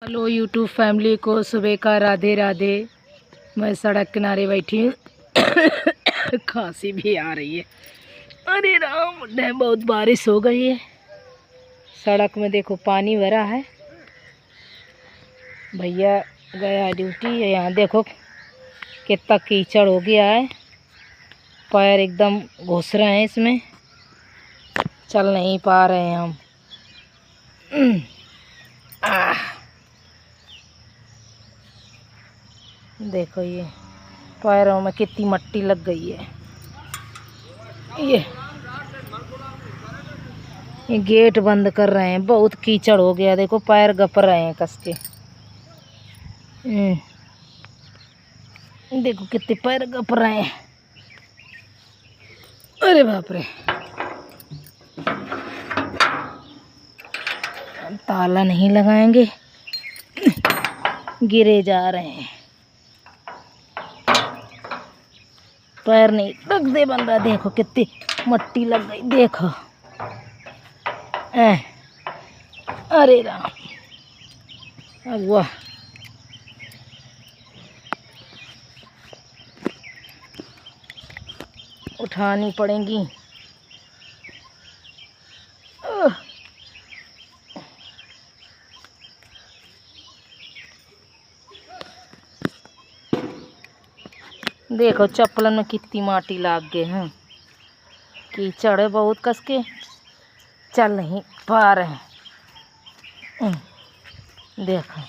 Hello YouTube family को सुबह का राधे राधे। मैं सड़क किनारे बैठी हूँ। खांसी भी आ रही है। अरे राम, बहुत बारिश हो गई है। सड़क में देखो पानी भरा है। भैया गया ड्यूटी है। यहाँ देखो कितना कीचड़ हो गया है। पैर एकदम घुस रहे हैं इसमें, चल नहीं पा रहे हैं हम। देखो ये पैरों में कितनी मट्टी लग गई है। ये गेट बंद कर रहे हैं, बहुत कीचड़ हो गया। देखो पैर गप रहे हैं कस के। देखो कितने पैर गप रहे हैं। अरे बाप रे, ताला नहीं लगाएंगे, गिरे जा रहे हैं। पैर नहीं रख दे बन रहा। देखो कितनी मट्टी लग गई। देखो अरे राम, अब वाह, उठानी पड़ेंगी। देखो चप्पलन में कितनी माटी लाग गए हैं। कीचड़ है बहुत कस के, चल नहीं पा रहे हैं। देखो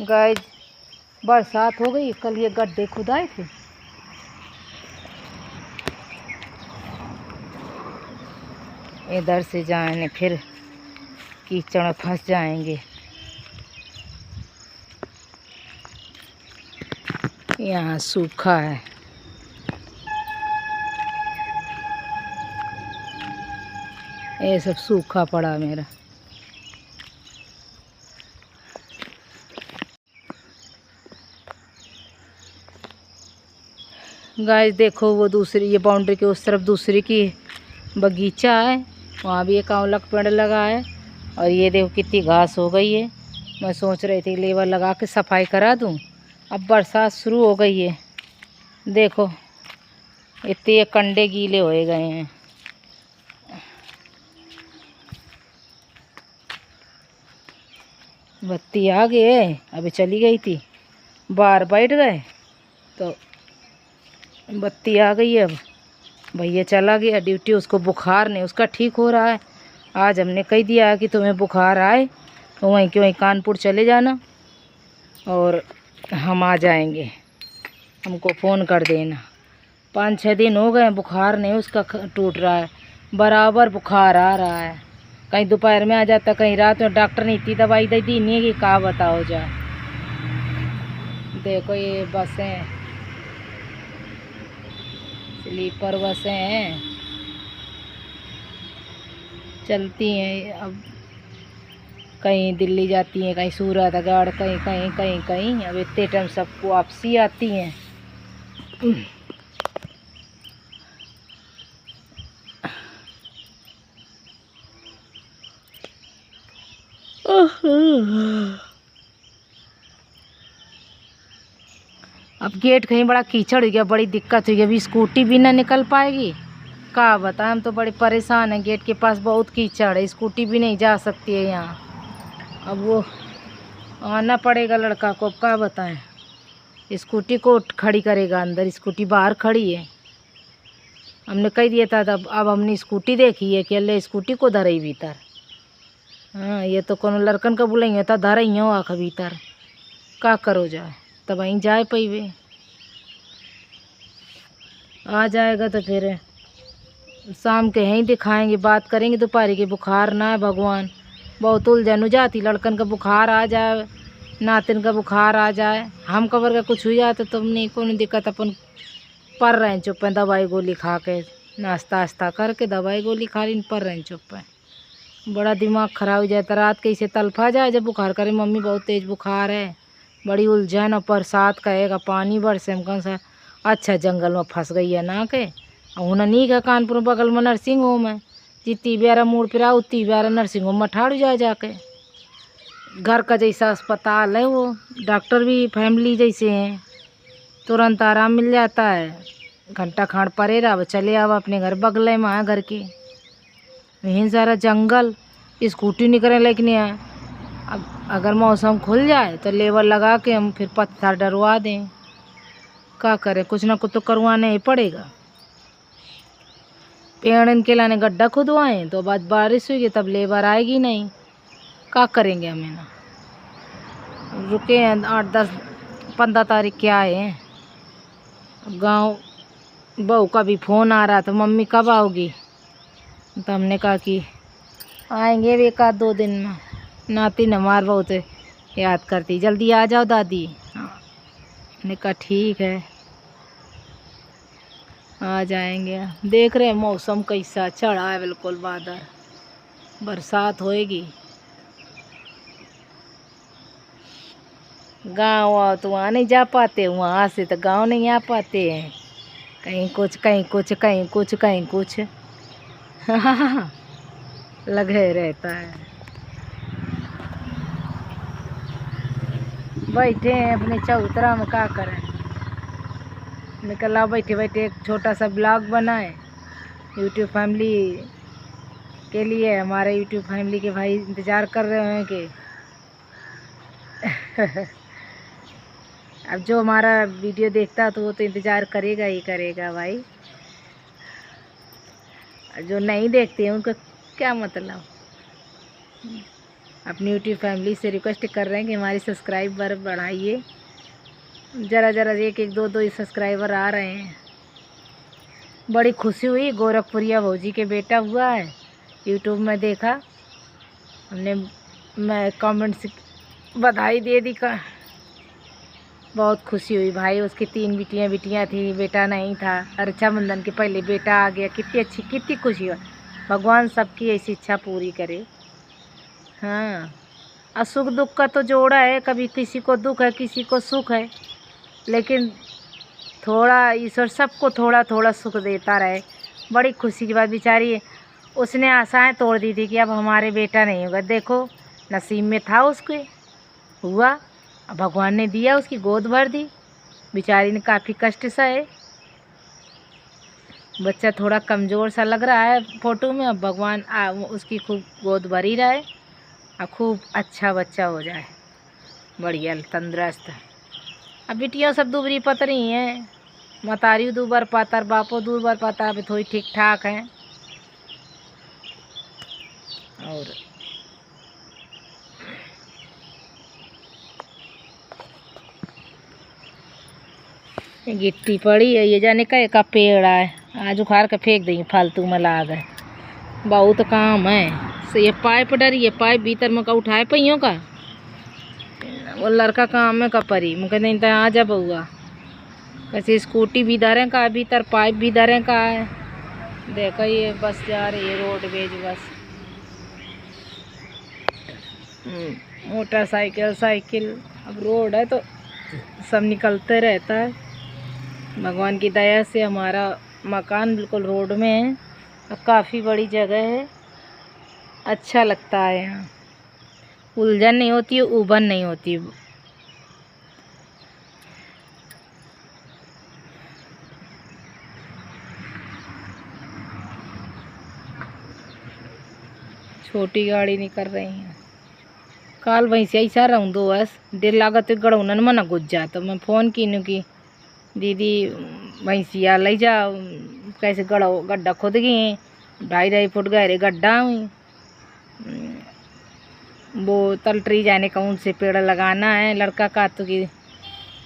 गाइस, बरसात हो गई। कल ये गड्ढे खुदाए थे। इधर से जाएंगे फिर कीचड़ में फंस जाएंगे। यहाँ सूखा है। ये सब सूखा पड़ा मेरा। गाइस देखो, वो दूसरी, ये बाउंड्री के उस तरफ दूसरी की बगीचा है, वहाँ भी एक आंवला का पेड़ लगा है। और ये देखो कितनी घास हो गई है। मैं सोच रही थी लेबर लगा के सफाई करा दूँ। अब बरसात शुरू हो गई है। देखो इतने कंडे गीले होए गए हैं। बत्ती आ गई है, अभी चली गई थी, बाहर बैठ गए तो बत्ती आ गई है। अब भैया चला गया ड्यूटी। उसको बुखार नहीं, उसका ठीक हो रहा है। आज हमने कह दिया है कि तुम्हें बुखार आए तो वहीं के वहीं कानपुर चले जाना और हम आ जाएंगे, हमको फ़ोन कर देना। 5-6 दिन हो गए, बुखार नहीं उसका टूट रहा है, बराबर बुखार आ रहा है। कहीं दोपहर में आ जाता, कहीं रात में। डॉक्टर ने इतनी दवाई दे दी नहीं कि का बताओ जाए। देखो ये बसें, स्लीपर बसें हैं, चलती हैं। अब कहीं दिल्ली जाती हैं, कहीं सूरतगढ़, कहीं कहीं कहीं कहीं। अब इतने टाइम सबको वापसी आती हैं। अब गेट कहीं बड़ा कीचड़ हो गया, बड़ी दिक्कत हुई। अभी स्कूटी भी ना निकल पाएगी, का बताएं। हम तो बड़े परेशान हैं। गेट के पास बहुत कीचड़ है, स्कूटी भी नहीं जा सकती है यहाँ। अब वो आना पड़ेगा लड़का को, अब क्या बताएं। स्कूटी को खड़ी करेगा अंदर, स्कूटी बाहर खड़ी है। हमने कह दिया था तब। अब हमने स्कूटी देखी है कि अल्ले स्कूटी को धरई भीतर। हाँ, ये तो कोनो लड़कन का बुलाई था, धरई हो आख भीतर, का करो जाए। तब वहीं जाए पैवे आ जाएगा तो फिर शाम के यहीं दिखाएंगे, बात करेंगे दोपहर की। बुखार ना है भगवान, बहुत उलझन हो जाती। लड़कन का बुखार आ जाए, नातिन का बुखार आ जाए, हम कबर का कुछ हो जाए तो तुमने कौन दिक्कत। अपन पर रहे चुप हैं, दवाई गोली खा के, नाश्ता वास्ता करके दवाई गोली खा ली, पर रहे चुप हैं। बड़ा दिमाग खराब हो जाता। रात कैसे तलफा जाए जब बुखार करे, मम्मी बहुत तेज़ बुखार है, बड़ी उलझन। और बरसात कहेगा पानी बरसे, हम कौन सा अच्छा जंगल में फंस गई है ना के। उन्हें नहीं का कानपुर बगल में नर्सिंग होम है, जितनी ब्यारा मूड पर आओ उतनी ब्यारा नर्सिंग होम में ठाड़ जाए जाके। घर का जैसा अस्पताल है वो, डॉक्टर भी फैमिली जैसे हैं, तुरंत आराम मिल जाता है। घंटा खाड़ परे रहा चले आवा अपने घर, बगले में है घर के। यहीं सारा जंगल, स्कूटी निकले लेकिन यहाँ अब अगर मौसम खुल जाए तो लेबर लगा के हम फिर पत्थर डरवा दें। क्या करें, कुछ ना कुछ तो करवाना ही पड़ेगा। पेड़ इनके लाने गड्ढा खुदवाएं तो बाद बारिश हुई तब लेबर आएगी नहीं, क्या करेंगे हमें ना। रुके हैं 8-10-15 तारीख के आए हैं। गांव बहू का भी फ़ोन आ रहा था, मम्मी कब आओगी, तो हमने कहा कि आएंगे 1-2 दिन में। नाती हमार बहुत याद करती, जल्दी आ जाओ दादी। हाँ, हमने कहा ठीक है आ जाएंगे। देख रहे हैं मौसम कैसा चढ़ा है, बिल्कुल बादल, बरसात होएगी। गाँव तो वहाँ नहीं जा पाते, वहाँ से तो गाँव नहीं आ पाते हैं। कहीं कुछ कहीं कुछ कहीं कुछ कहीं कुछ लगे रहता है। बैठे हैं अपने चौतरा में, क्या करें। निकला बैठे बैठे एक छोटा सा ब्लॉग बनाए यूट्यूब फैमिली के लिए। हमारे यूट्यूब फैमिली के भाई इंतज़ार कर रहे हैं कि अब जो हमारा वीडियो देखता तो वो तो इंतज़ार करेगा ही करेगा भाई, जो नहीं देखते हैं उनका क्या मतलब। अपनी यूट्यूब फैमिली से रिक्वेस्ट कर रहे हैं कि हमारी सब्सक्राइबर बढ़ाइए। ज़रा ज़रा 1-1 2-2 सब्सक्राइबर आ रहे हैं। बड़ी खुशी हुई, गोरखपुरिया भौजी के बेटा हुआ है, यूट्यूब में देखा हमने, मैं कमेंट से बधाई दे दी का। बहुत खुशी हुई भाई। उसकी 3 बिटियाँ थी, बेटा नहीं था। रक्षाबंधन के पहले बेटा आ गया, कितनी अच्छी, कितनी खुशी हुई। भगवान सबकी ऐसी इच्छा पूरी करे। हाँ, और सुख दुख का तो जोड़ा है, कभी किसी को दुख है किसी को सुख है, लेकिन थोड़ा ईश्वर सबको थोड़ा थोड़ा सुख देता रहे। बड़ी खुशी की बात, बेचारी उसने आशाएं तोड़ दी थी कि अब हमारे बेटा नहीं होगा। देखो नसीब में था उसके, हुआ, अब भगवान ने दिया, उसकी गोद भर दी। बेचारी ने काफ़ी कष्ट सहे। बच्चा थोड़ा कमज़ोर सा लग रहा है फ़ोटो में, अब भगवान उसकी खूब गोद भरी रहे और खूब अच्छा बच्चा हो जाए, बढ़िया तंदुरुस्त। अब बिटियाँ सब दूबरी पतरी हैं, मतारी दूबर पातर, बापो दूबर पातर, अभी थोड़ी ठीक ठाक हैं। और गिट्टी पड़ी है, ये जाने का पेड़ है, आज उखाड़ के फेंक देंगे, फालतू में ला गए। बहुत काम है। से ये पाइप डरी, ये पाइप भीतर में का उठाए पहियों का, वो लड़का काम में का परी मुझे नहीं तो आ जा बउआ। कैसे स्कूटी भी धरे का भीतर, पाइप भी धरे का है। देखो ये बस जा रही है रोडवेज बस। मोटरसाइकिल साइकिल, अब रोड है तो सब निकलते रहता है। भगवान की दया से हमारा मकान बिल्कुल रोड में है और काफ़ी बड़ी जगह है, अच्छा लगता है यहाँ। उलझन नहीं होती है, उबन नहीं होती। छोटी गाड़ी नहीं कर रही हैं। काल वहीं से ऐसा रहूँ दो बस डेढ़ लागत गड़ौनन मना गुज जा, तो मैं फ़ोन की कि दीदी भैंसिया ले जाओ, कैसे गड्ढा खुद गई, 2.5 फुट गहरे गड्ढा हुई। वो तलटरी जाने का उनसे पेड़ लगाना है लड़का का, तो कि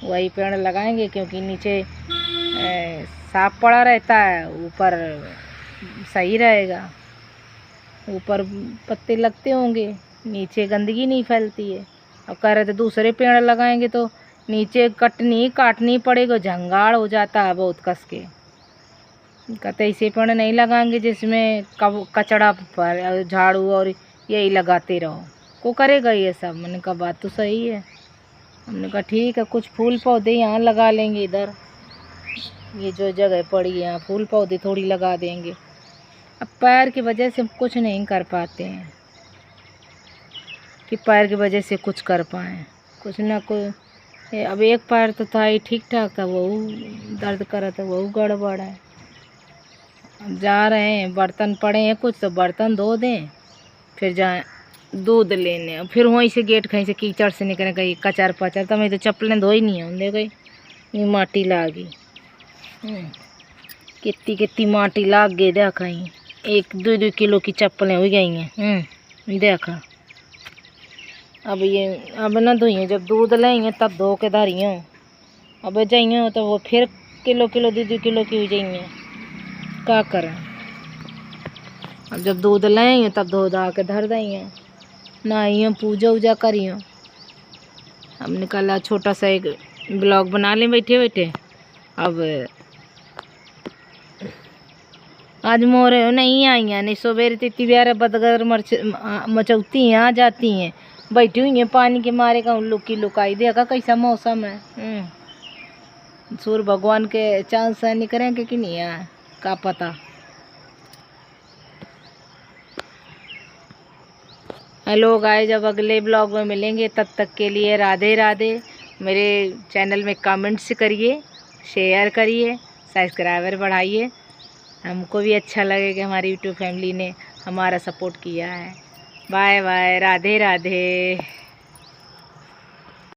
वही पेड़ लगाएंगे क्योंकि नीचे साफ पड़ा रहता है, ऊपर सही रहेगा। ऊपर पत्ते लगते होंगे, नीचे गंदगी नहीं फैलती है। और कह रहे थे दूसरे पेड़ लगाएंगे तो नीचे काटनी पड़ेगा, झंगाड़ हो जाता है बहुत कस के। कहते ऐसे पेड़ नहीं लगाएंगे जिसमें कचड़ा पर झाड़ू और यही लगाते रहो, को करेगा ये सब। मैंने कहा बात तो सही है। हमने कहा ठीक है, कुछ फूल पौधे यहाँ लगा लेंगे, इधर ये जो जगह पड़ी है यहाँ फूल पौधे थोड़ी लगा देंगे। अब पैर की वजह से हम कुछ नहीं कर पाते हैं कि पैर की वजह से कुछ कर पाएँ, कुछ ना कोई। अब एक पैर तो था ही ठीक ठाक था, वो दर्द कर रहा था, वो गड़बड़ है। अब जा रहे हैं, बर्तन पड़े हैं कुछ, तो बर्तन धो दें, फिर जाए दूध लेने। फिर वहीं से गेट कहीं से कीचड़ से निकले, कहीं कचर पचर, तो मैं तो चप्पलें धोई नहीं हूँ, देखो ये माटी लागी, कितनी कितनी माटी लाग गई, देखा ही 1-2 किलो की चप्पलें हो गई हैं। देखा अब ये अब ना धोइए, जब दूध लेंगे तब धो के धरिए। अब जाइए तो वो फिर किलो 2 किलो की हो जाइए, क्या करें। अब जब दूध लेंगे तब धो धा के धर देंगे, नहाइए पूजा वूजा करिए। अब निकला छोटा सा एक ब्लॉग बना लें बैठे बैठे। अब आज मोरे नहीं आई हैं, नहीं सवेरे तितली ब्यारे बदगर मचौती हैं, आ जाती हैं, बैठी हुई हैं पानी के मारे का लुकी लुकाई। देखा कैसा मौसम है। सूर्य भगवान के चांद से निकलें कि नहीं है, का पता। हेलो गाइस, जब अगले ब्लॉग में मिलेंगे तब तक के लिए राधे राधे। मेरे चैनल में कमेंट्स करिए, शेयर करिए, सब्सक्राइबर बढ़ाइए। हमको भी अच्छा लगे कि हमारी यूट्यूब फैमिली ने हमारा सपोर्ट किया है। Bye bye, Radhe Radhe.